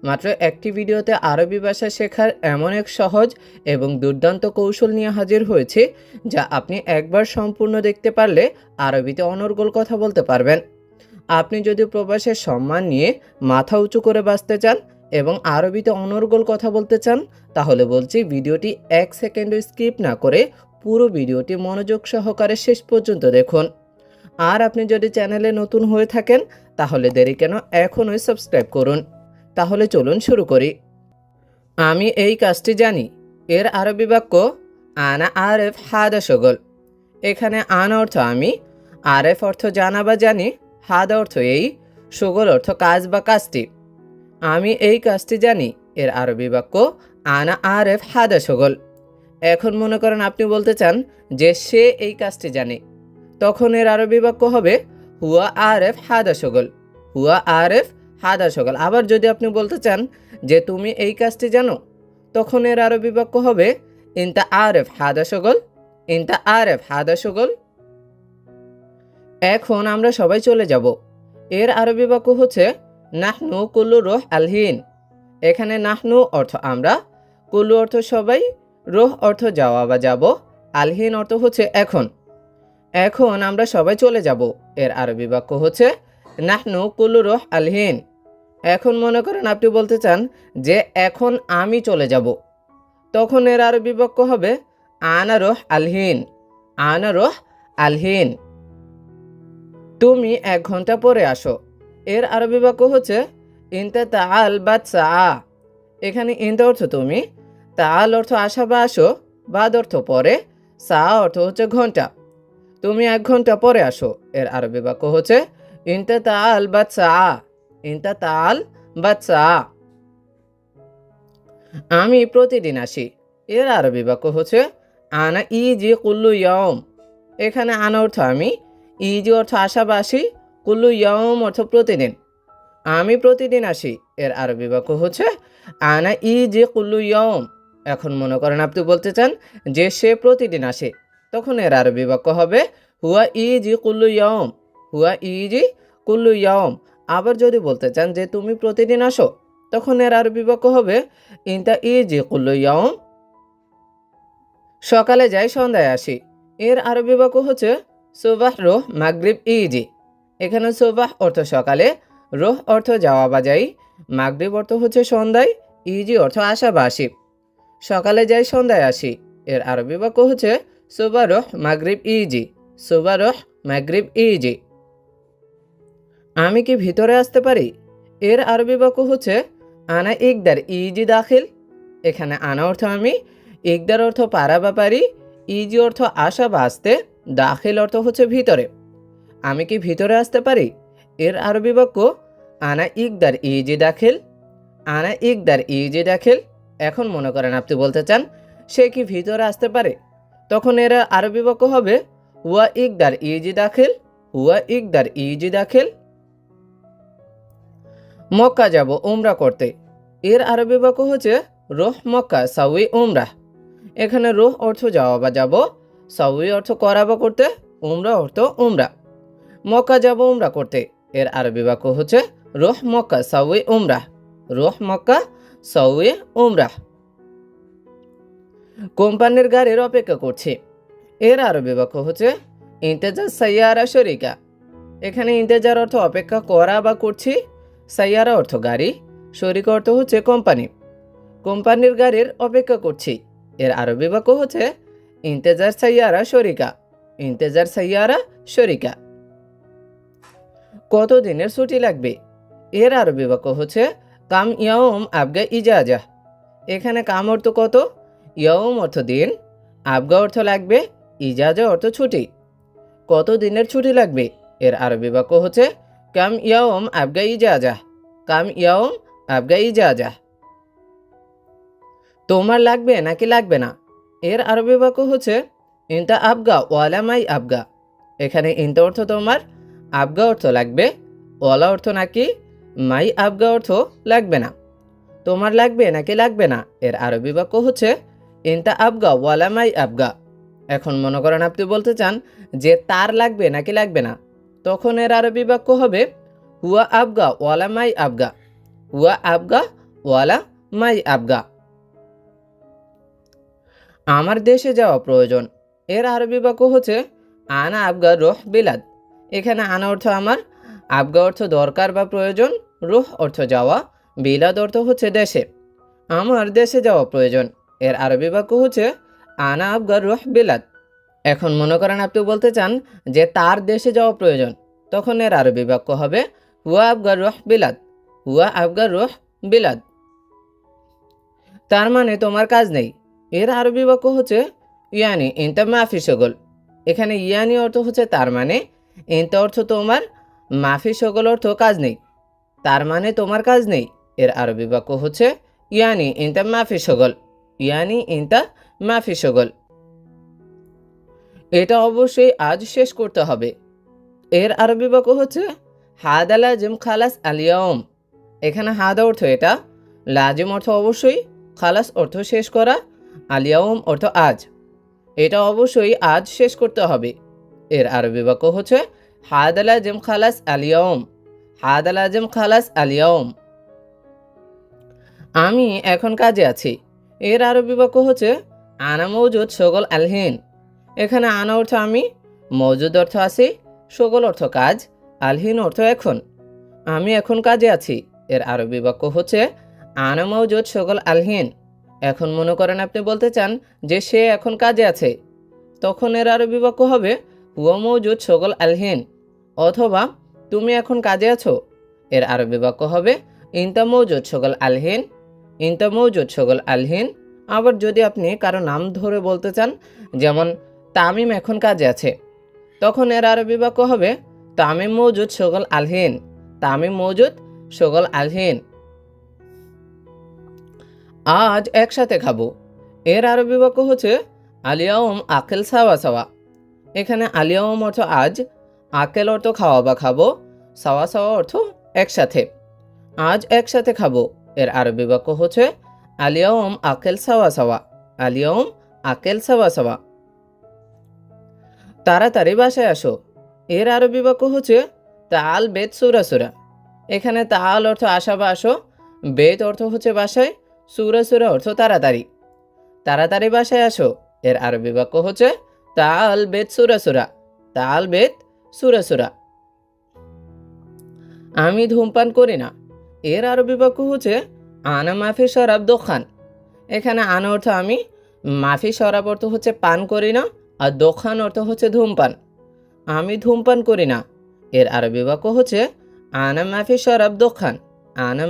মাত্র একটি ভিডিওতে আরবি ভাষা শেখার এমন এক সহজ এবং দুর্দান্ত কৌশল নিয়ে হাজির হয়েছে, যা আপনি একবার সম্পূর্ণ দেখতে পারলে আরবিতে অনর্গল কথা বলতে পারবেন। আপনি যদি প্রবাসের সম্মান নিয়ে মাথা উঁচু করে বাঁচতে চান এবং আরবিতে অনর্গল কথা বলতে চান, তাহলে বলছি ভিডিওটি 1 সেকেন্ডও স্কিপ না করে পুরো ভিডিওটি মনোযোগ সহকারে শেষ পর্যন্ত দেখুন। আর আপনি যদি চ্যানেলে নতুন হয়ে থাকেন, তাহলে দেরি কেন, এখনই সাবস্ক্রাইব করুন। তাহলে চলুন শুরু করি। আমি এই কাজটি জানি এর আরবি বাক্য আনা আরেফ হাদা শগল। এখানে আনা অর্থ আমি, আরেফ অর্থ জানা বা জানি, হাদা অর্থ এই, শগল অর্থ কাজ বা কাজটি। আমি এই কাজটি জানি এর আরবি বাক্য আনা আরেফ হাদা শগল। এখন মনে করেন আপনি বলতে চান যে সে এই কাজটি জানে, তখন এর আরবি বাক্য হবে হুয়া আরেফ হাদা শগল। হুয়া আরেফ হাদা শগল। আবার যদি আপনি বলতে চান যে তুমি এই কাজটি জানো, তখন এর আরবি বাক্য হবে ইনতা আরেফ হাদা শগল। ইনতা আরেফ হাদা শগল। এখন আমরা সবাই চলে যাব। এর আরবি বাক্য হচ্ছে নাহনু কুল্লু রোহ আলহিন। এখানে নাহনু অর্থ আমরা, কুল্লু অর্থ সবাই, রোহ অর্থ যাওয়া বা যাব, আলহিন অর্থ হচ্ছে এখন। এখন আমরা সবাই চলে যাব। এর আরবি বাক্য হচ্ছে নাহনু কুল্লু রোহ আলহিন। এখন মনে করেন আপনি বলতে চান যে এখন আমি চলে যাব, তখন এর আরবি বাক্য হবে আনা রোহ আলহিন। আনা রোহ আলহিন। তুমি 1 ঘন্টা পরে আসো। এর আরবি বাক্য হচ্ছে ইনতা তাআল বাদ সাআ। এখানে ইনতা অর্থ তুমি, তাআল অর্থ আসা বা আসো, বাদ অর্থ পরে, সাআ অর্থ হচ্ছে ঘন্টা। তুমি 1 ঘন্টা পরে আসো। এর আরবি বাক্য হচ্ছে ইনতা তাআল বাদ সাআ। ইনতা তাআল বাদ সাআ। আমি প্রতিদিন আসি। এর আরবি বাক্য হচ্ছে আনা ইজি কুল্লু ইয়ম। এখানে আনা অর্থ আমি, ইজি অর্থ আসা বা আসি, কুল্লু ইয়ম অর্থ প্রতিদিন। আমি প্রতিদিন আসি। এর আরবি বাক্য হচ্ছে আনা ইজি কুল্লু ইয়ম। এখন মনে করেন আপনি বলতে চান যে সে প্রতিদিন আসে, তখন এর আরবি বাক্য হবে হুয়া ইজি কুল্লু ইয়ম। হুয়া ইজি কুল্লু ইয়ম। আবার যদি বলতে চান যে তুমি প্রতিদিন আসো, তখন এর আরবি বাক্য হবে ইনতা ইজি কুল্লু ইয়ম। সকালে যাই সন্ধ্যায় আসি। এর আরবি বাক্য হচ্ছে সুবাহ রোহ মাগরিব ইজি। এখানে সুবাহ অর্থ সকালে, রোহ অর্থ যাওয়া বা যাই, মাগরিব অর্থ হচ্ছে সন্ধ্যায়, ইজি অর্থ আসা বা আসি। সকালে যাই সন্ধ্যায় আসি। এর আরবি বাক্য হচ্ছে সুবাহ রোহ মাগরিব ইজি। সুবাহ রোহ মাগরিব ইজি। আমি কি ভিতরে আসতে পারি? এর আরবি বাক্য হচ্ছে আনা ইকদার ইজি দাখিল। এখানে আনা অর্থ আমি, ইকদার অর্থ পারা বা পারি, ইজি অর্থ আসা বা আসতে, দাখিল অর্থ হচ্ছে ভিতরে। আমি কি ভিতরে আসতে পারি? এর আরবি বাক্য আনা ইকদার ইজি দাখিল। আনা ইকদার ইজি দাখিল। এখন মনে করেন আপনি বলতে চান সে কি ভিতরে আসতে পারে, তখন এর আরবি বাক্য হবে হুয়া ইকদার ইজি দাখিল। হুয়া ইকদার ইজি দাখিল। মক্কা যাব উমরা করতে। এর আরবি বাক্য হচ্ছে রোহ মক্কা সাউই উমরাহ। এখানে রোহ অর্থ যাওয়া বা যাব, সাউই অর্থ করা বা করতে, উমরা অর্থ উমরা। মক্কা যাব উমরা করতে। এর আরবি বাক্য হচ্ছে রোহ মক্কা সাউই উমরাহ। রোহ মক্কা সাউই উমরাহ। কোম্পানির গাড়ির অপেক্ষা করছি। এর আরবি বাক্য হচ্ছে ইন্তেজার সাইয়ারা শরিকা। এখানে ইন্তেজার অর্থ অপেক্ষা করা বা করছি, সাইয়ারা অর্থ গাড়ি, শরিকা অর্থ হচ্ছে কোম্পানি। কোম্পানির গাড়ির অপেক্ষা করছি। এর আরবি বাক্য হচ্ছে ইন্তেজার সাইয়ারা শরিকা। ইন্তেজার সাইয়ারা শরিকা। কত দিনের ছুটি লাগবে? এর আরবি বাক্য হচ্ছে কাম ইয়াউম আবগা ইজাজা। এখানে কাম অর্থ কত, ইয়াউম অর্থ দিন, আবগা অর্থ লাগবে, ইজাজা অর্থ ছুটি। কত দিনের ছুটি লাগবে? এর আরবি বাক্য হচ্ছে কাম ইয়াউম আবগা ইজাজা। কাম ইয়াউম আবগা ইজাজা। তোমার লাগবে নাকি লাগবে না? এর আরবি বাক্য হচ্ছে ইনতা আবগা ওয়ালা মাই আবগা। এখানে ইনতা অর্থ তোমার, আবগা অর্থ লাগবে, ওয়ালা অর্থ নাকি, মাই আবগা অর্থ লাগবে না। তোমার লাগবে নাকি লাগবে না? এর আরবি বাক্য হচ্ছে ইনতা আবগা ওয়ালা মাই আবগা। এখন মনে করেন আপনি বলতে চান যে তার লাগবে নাকি লাগবে না, তখন এর আরবি বাক্য হবে হুয়া আবগা ওয়ালা মাই আবগা। হুয়া আবগা ওয়ালা মাই আবগা। আমার দেশে যাওয়া প্রয়োজন, এর আরবি বাক্য হচ্ছে আনা আবগা রুহ বিলাদ। এখানে আনা অর্থ আমার, আবগা অর্থ দরকার বা প্রয়োজন, রুহ অর্থ যাওয়া, বিলাদ অর্থ হচ্ছে দেশে। আমার দেশে যাওয়া প্রয়োজন, এর আরবি বাক্য হচ্ছে আনা আবগা রুহ বিলাদ। এখন মনে করেন আপনি বলতে চান যে তার দেশে যাওয়া প্রয়োজন, তখন এর আরবি বাক্য হবে হুয়া আবগা রুহ বিলাদ, হুয়া আবগা রুহ বিলাদ। তার মানে তোমার কাজ নেই, এর আরবি বাক্য হচ্ছে ইয়ানি ইনতা মাফি শগল। এখানে ইয়ানি অর্থ হচ্ছে তার মানে, ইনতা অর্থ তোমার, মাফি শগল অর্থ কাজ নেই। তার মানে তোমার কাজ নেই, এর আরবি বাক্য হচ্ছে ইয়ানি ইনতা মাফি শগল, ইয়ানি ইনতা মাফি শগল। এটা অবশ্যই আজ শেষ করতে হবে, এর আরবি বাক্য হচ্ছে হাদা লাজিম খালাস আলিয়াউম। এখানে হাদা অর্থ এটা, লাজিম অর্থ অবশ্যই, খালাস অর্থ শেষ করা, আলিয়াউম অর্থ আজ। এটা অবশ্যই আজ শেষ করতে হবে, এর আরবি বাক্য হচ্ছে হাদা লাজিম খালাস আলিয়াউম, হাদা লাজিম খালাস আলিয়াউম। আমি এখন কাজে আছি, এর আরবি বাক্য হচ্ছে আনা মৌজুদ শগল আলহিন। এখানে আনা অর্থ আমি, মৌজুদ অর্থ আছি, শগল অর্থ কাজ, আলহিন অর্থ এখন। আমি এখন কাজে আছি, এর আরবি বাক্য হচ্ছে আনা মৌজুদ শগল আলহিন। এখন মনে করেন আপনি বলতে চান যে সে এখন কাজে আছে, তখন এর আরবি বাক্য হবে হুয়া মৌজুদ শগল আলহিন। অথবা তুমি এখন কাজে আছো, এর আরবি বাক্য হবে ইনতা মৌজুদ শগল আলহিন, ইনতা মৌজুদ শগল আলহিন। আবার যদি আপনি কারো নাম ধরে বলতে চান, যেমন তামিম এখন কাজে আছে, তখন এর আরবি বাক্য হবে তামিম মৌজুদ শগল আলহিন, তামিম মৌজুদ শগল আলহিন। আজ একসাথে খাবো, এর আরবি বাক্য হচ্ছে আলিয়াউম আকেল সাওয়া সাওয়া। এখানে আলিয়াউম অর্থ আজ, আকেল অর্থ খাওয়া বা খাবো, সাওয়া সাওয়া অর্থ একসাথে। আজ একসাথে খাবো, এর আরবি বাক্য হচ্ছে আলিয়াউম আকেল সাওয়া সাওয়া, আলিয়াউম আকেল সাওয়া সাওয়া। তাড়াতাড়ি বাসায় আসো, এর আরবি বাক্য হচ্ছে তাল বেত সুরা সুরা। এখানে তাল অর্থ আসা বা আসো, বেত অর্থ হচ্ছে বাসায়, সুরা সুরা অর্থ তাড়াতাড়ি। তাড়াতাড়ি বাসায় আসো, এর আরবি বাক্য হচ্ছে তাল বেত সুরা সুরা, তাল বেত সুরা সুরা। আমি ধূমপান করি না, এর আরবি বাক্য হচ্ছে আনা মাফি শরাব দোকান। এখানে আনা অর্থ আমি, মাফি শরাব অর্থ হচ্ছে পান করি না, আর দোকান অর্থ হচ্ছে ধূমপান। আমি ধূমপান করি না, এর আরবি বাক্য হচ্ছে আনা মাফি শরাব দোকান, আনা